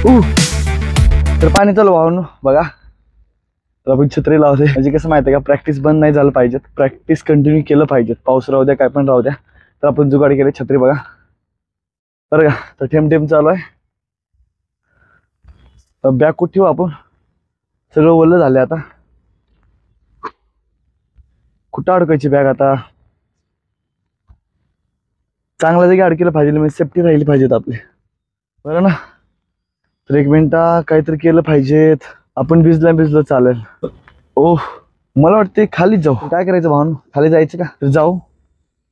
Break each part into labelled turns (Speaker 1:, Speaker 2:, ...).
Speaker 1: तर पाणी चालू वाहून बघा. तर आपण छत्री लावते म्हणजे कसं माहिती आहे का, प्रॅक्टिस बंद नाही झालं पाहिजे, प्रॅक्टिस कंटिन्यू केलं पाहिजे. पाऊस राहू द्या काय पण राहू द्या. तर आपण जुगाड केले छत्री बघा बरं का. तर थेंब चालू आहे. बॅग कुठे ठेवू आपण, सगळं ओलं झालं आता. कुठं अडकायची बॅग आता, चांगल्या जागी अडकेलं पाहिजे म्हणजे सेफ्टी राहिली पाहिजेत आपली बरं ना. तर एक मिनिटा काहीतरी केलं पाहिजेत आपण. भिजलं चालेल. ओह मला वाटते खालीच जाऊ. काय करायचं भावना, खाली जायचं का, तर जाऊ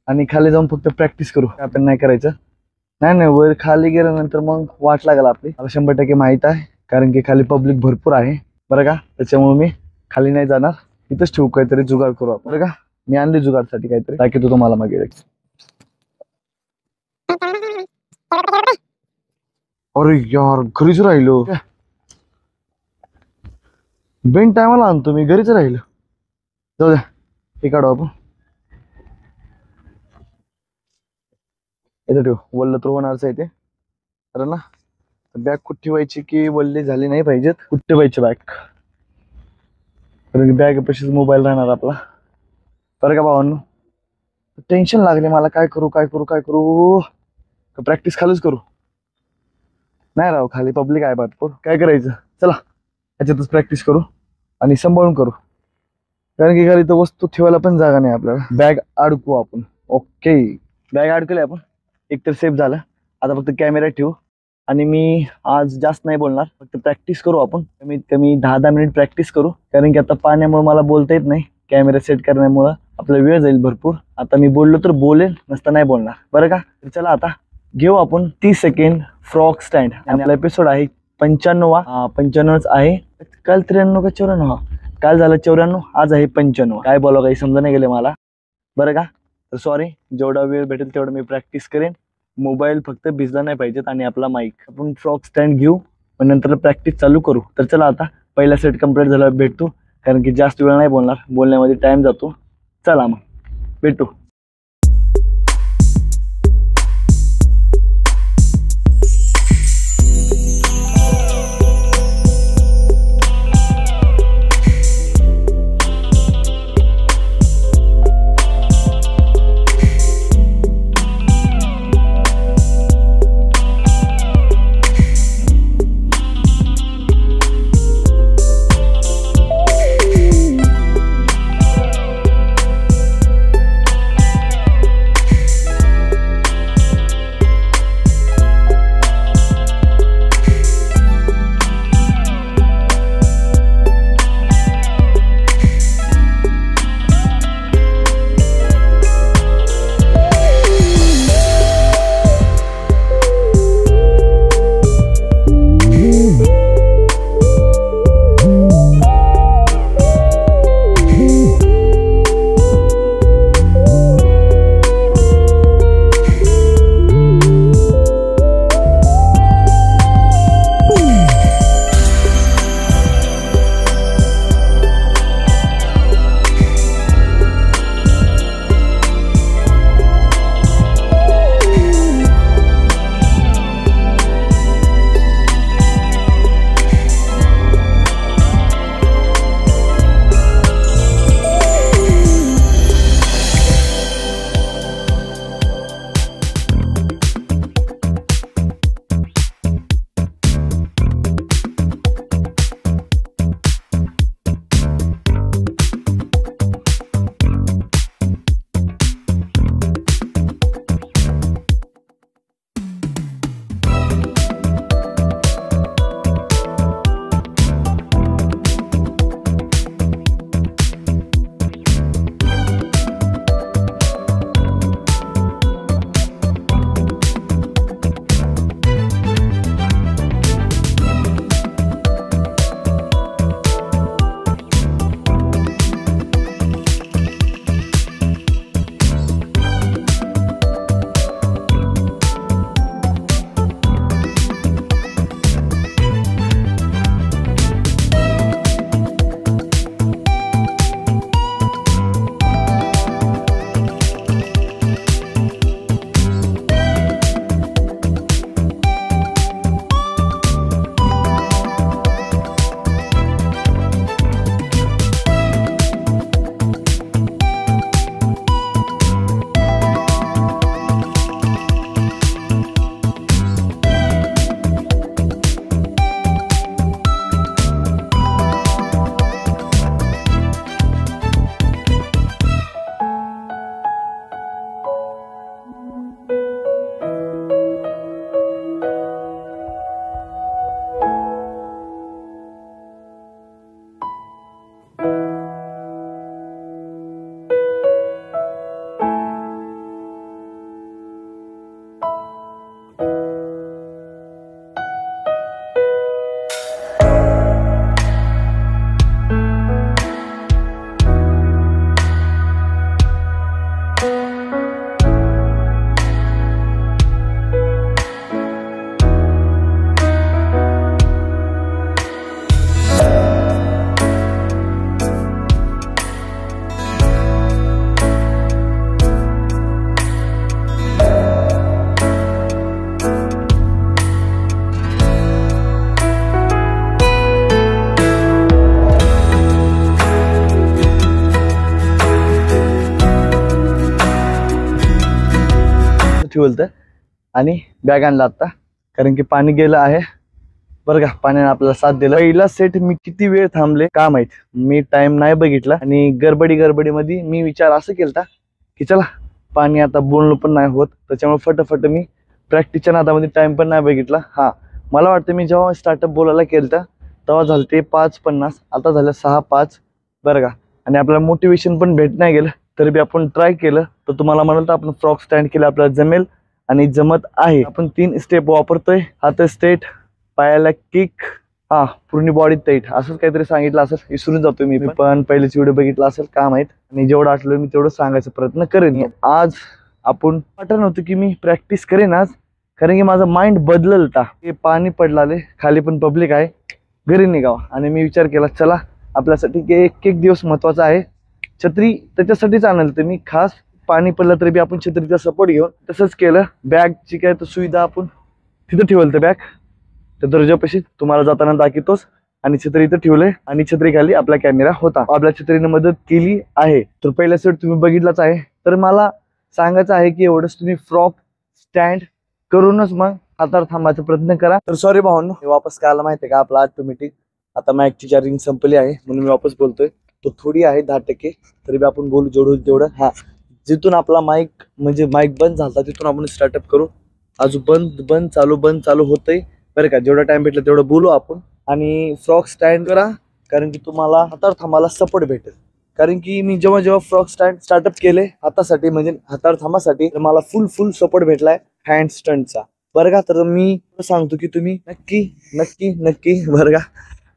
Speaker 1: आणि खाली जाऊन फक्त प्रॅक्टिस करू. आपण नाही करायचं, नाही वर खाली गेल्यानंतर मग वाट लागेल आपली. मला 100% माहित आहे, कारण की खाली पब्लिक भरपूर आहे बरं का. त्याच्यामुळे मी खाली नाही जाणार, इथंच ठेवू काहीतरी जुगाड करू आपण बरं का. मी आणली जुगाडसाठी काहीतरी, दाखवतो तुम्हाला मग. अरे यार घरीच राहिलो, बेन टायमाला आणतो मी, घरीच राहिलो. जाऊ द्या, हे काढू आपण. इथं ठेवू, वल्ल तर होणारच आहे ते खरं ना. बॅग कुठे ठेवायची की वल्ली झाली नाही पाहिजेत. कुठे ठेवायची बॅग, कारण की बॅग पाशीच मोबाईल राहणार आपला बरं का भावांनो. टेन्शन लागले मला, काय करू काय करू काय करू. प्रॅक्टिस खालीच करू, नाही राव खाली पब्लिक आहे भरपूर. काय करायचं, चला ह्याच्यातच प्रॅक्टिस करू आणि सांभाळून करू, कारण की घरी तर वस्तू ठेवायला पण जागा नाही आपल्याला. बॅग अडकू आपण. ओके बॅग अडकले आपण, एकतर सेफ झालं. आता फक्त कॅमेरा ठेवू आणि मी आज जास्त नाही बोलणार, फक्त प्रॅक्टिस करू आपण. कमीत कमी 10-10 मिनिट प्रॅक्टिस करू, कारण की आता पाण्यामुळे मला बोलता येत नाही. कॅमेरा सेट करण्यामुळं आपला वेळ जाईल भरपूर. आता मी बोललो तर बोलेल, नसता नाही बोलणार बरं का. तर चला आता घेऊ आपण 30 सेकंड फ्रॉग स्टँड. आणि आपला एपिसोड आहे 95 आहे. काल 93 का 94, काल झालं 94, आज आहे 95. काय बोलावं काही समजा नाही गेले मला बरं का. तर सॉरी, जेवढा वेळ भेटेल तेवढं मी प्रॅक्टिस करेन. मोबाईल फक्त भिजला नाही पाहिजेत आणि आपला माईक. आपण फ्रॉग स्टँड घेऊ पण नंतर प्रॅक्टिस चालू करू. तर चला आता पहिला सेट कंप्लीट झाला भेटतो, कारण की जास्त वेळ नाही बोलणार, बोलण्यामध्ये टाइम जातो. चला मग भेटू. ठेवलं आणि बॅग आणला आता, कारण की पाणी गेलं आहे बरं का. पाण्याने आपल्याला साथ दिलं. पहिला सेट मी किती वेळ थांबले का माहित, मी टाइम नाही बघितला आणि गडबडीमध्ये मी विचार असं केलता की चला पाणी आता बोलणं पण नाही होत, त्याच्यामुळे फटाफट मी प्रॅक्टिसच्या नादामध्ये टाइम पण नाही बघितला. हा, मला वाटतं मी जेव्हा स्टार्टअप बोलायला केलं तेव्हा झालं ते 5:50, आता झालं 6:05 बरं का. आणि आपल्याला मोटिवेशन पण भेट नाही गेलं, तरी बी आपण ट्राय केलं. तर तुम्हाला म्हणाल तर आपण फ्रॉक स्टँड केलं, आपल्याला जमेल आणि जमत आहे. आपण 3 स्टेप वापरतोय, हात स्ट्रेट, पायाला किक, हा पूर्ण बॉडी टाईट, असंच काहीतरी सांगितलं असेल, विसरून जातो मी पण पहिलेच व्हिडिओ बघितला असेल का माहित. आणि जेवढं आठवलं मी तेवढं सांगायचा प्रयत्न करेन. आज आपण वाटत नव्हतं की मी प्रॅक्टिस करेन आज, कारण की माझा माइंड बदललता. हे पाणी पडलाले खाली पण पब्लिक आहे, घरी निघावं. आणि मी विचार केला चला आपल्यासाठी एक एक दिवस महत्वाचा आहे. छत्री त्याच्यासाठीच आणलं तर मी खास, पाणी पडलं तरी बी आपण छत्रीचा सपोर्ट घेऊन तसंच केलं. बॅगची काय तर सुविधा आपण तिथं ठेवलं, तर बॅग त्या दर्जापाशी तुम्हाला जाताना दाखवतोच. आणि छत्री इथं ठेवलंय आणि छत्री खाली आपला कॅमेरा होता. आपल्या छत्रीने मदत केली आहे. तर पहिला सेट तुम्ही बघितलाच आहे. तर मला सांगायचं आहे की एवढंच तुम्ही फ्रॉक स्टँड करूनच मग हातावर थांबायचा प्रयत्न करा. तर सॉरी भावांनो, वापस काय आला माहितीये का, आपला ऑटोमॅटिक आता माईकची चार्जिंग संपली आहे म्हणून मी वापस बोलतोय. तो थोडी आहे 10%, तरी बी आपण बोलू जेवढं तेवढं. हा, जिथून आपला माईक म्हणजे माईक बंद झाला तिथून आपण स्टार्टअप करू. अजून बंद चालू होतंय बरं का. जेवढा टाइम भेटला तेवढं बोलू आपण. आणि फ्रॉक स्टँड करा, कारण की तुम्हाला हातावर थांबायला सपोर्ट भेटेल. कारण की मी जेव्हा फ्रॉक स्टँड स्टार्टअप केले हातासाठी म्हणजे हातावर थांबासाठी, तर मला फुल सपोर्ट भेटलाय हँड स्टंटचा बरं का. तर मी सांगतो की तुम्ही नक्की बरं का.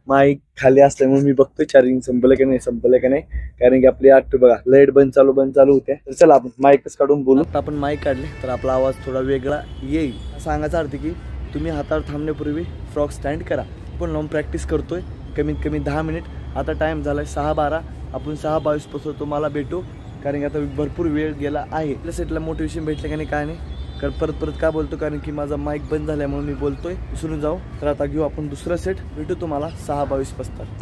Speaker 1: माईक खाली असल्यामुळे मी बघतोय चार्जिंग संपलं का नाही, कारण की आपली आठ बघा लाईट बंद चालू होते. तर चला आपण माईकच काढून बोलू. आता आपण माईक काढले तर आपला आवाज थोडा वेगळा येईल. सांगायचा अर्थ की तुम्ही हातावर थांबण्यापूर्वी फ्रॉक स्टँड करा. पण लावून प्रॅक्टिस करतोय कमीत कमी 10 मिनिट. आता टाइम झालाय 6:12, आपण 6:22 पासून तुम्हाला भेटू, कारण की आता भरपूर वेळ गेला आहे. आपल्या सेटला मोटिवेशन भेटलं का नाही काय नाही, कारण परत का बोलतो, कारण की माझा माईक बंद झाल्यामुळे मी बोलतोय, विसरून जाऊ. तर आता घेऊ आपण दुसरा सेट, भेटू तुम्हाला 6:22 पासून.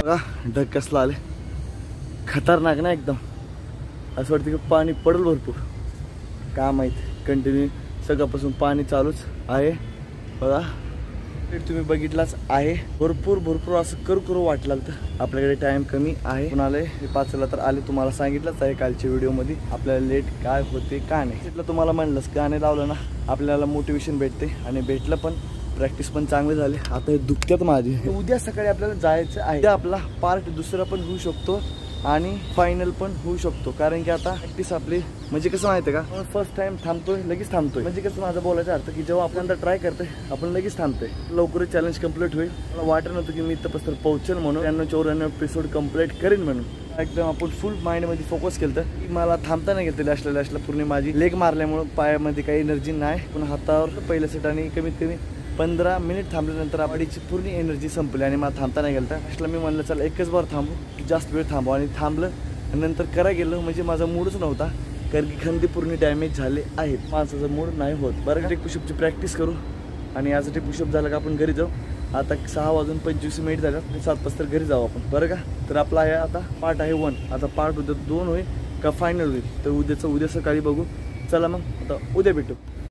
Speaker 1: बघा ढग कसला आले, खतरनाक ना एकदम. असं वाटतं की पाणी पडेल भरपूर. काय माहीत, कंटिन्यू सकाळपासून पाणी चालूच आहे. बघा तुम्ही बघितलाच आहे. भरपूर असं करू वाटलं लागतं. आपल्याकडे टाइम कमी आहे. कुणाला 5ला तर आले, तुम्हाला सांगितलंच आहे कालच्या व्हिडिओमध्ये आपल्याला लेट काय होते का नाही. तिथलं तुम्हाला म्हणलंच, गाणे लावलं ना आपल्याला मोटिवेशन भेटते आणि भेटलं पण. प्रॅक्टिस पण चांगली झाली. आता हे दुखत्यात माझी. उद्या सकाळी आपल्याला जायचं आहे. उद्या आपला पार्ट दुसरा पण होऊ शकतो आणि फायनल पण होऊ शकतो. कारण की आता प्रॅक्टिस आपली म्हणजे कसं माहिती आहे का, फर्स्ट टाइम थांबतोय लगेच थांबतोय. म्हणजे कसं माझा बोलायचा अर्थ की जेव्हा आपण ट्राय करतोय आपण लगेच थांबतोय. लवकरच चॅलेंज कम्प्लीट होईल. मला वाटत नव्हतं की मी इथंपर्यंत पोहोचेल म्हणून. 94 एपिसोड कम्प्लीट करेन म्हणून. एकदम आपण फुल माइंडमध्ये फोकस केलं की मला थांबता नाही गेलं. लास्टला पूर्ण माझी लेग मारल्यामुळे पायामध्ये काही एनर्जी नाही. पण हातावर पहिल्या सेट आणि कमीत कमी 15 मिनिट थांबल्यानंतर आपलीची पूर्ण एनर्जी संपली आणि मला थांबता नाही गेलं. लास्टला मी म्हणलं चला एकच बार थांबू, जास्त वेळ थांबू. आणि थांबलं आणि नंतर करा गेलं म्हणजे माझा मूडच नव्हता. कारण की खंदी पूर्ण डॅमेज झाले आहेत. माणसाचा मूड नाही होत. बरं टेक पुशअपची प्रॅक्टिस करू आणि आज टेक पुशअप झालं का आपण घरी जाऊ. आता 6:25 झाल्यात. 7 वाजता घरी जाऊ आपण, बरं का. तर आपला आहे आता पार्ट आहे 1. आता पार्ट उद्या 2 होईल का फायनल होईल तर उद्या सकाळी बघू. चला मग आता उद्या भेटू.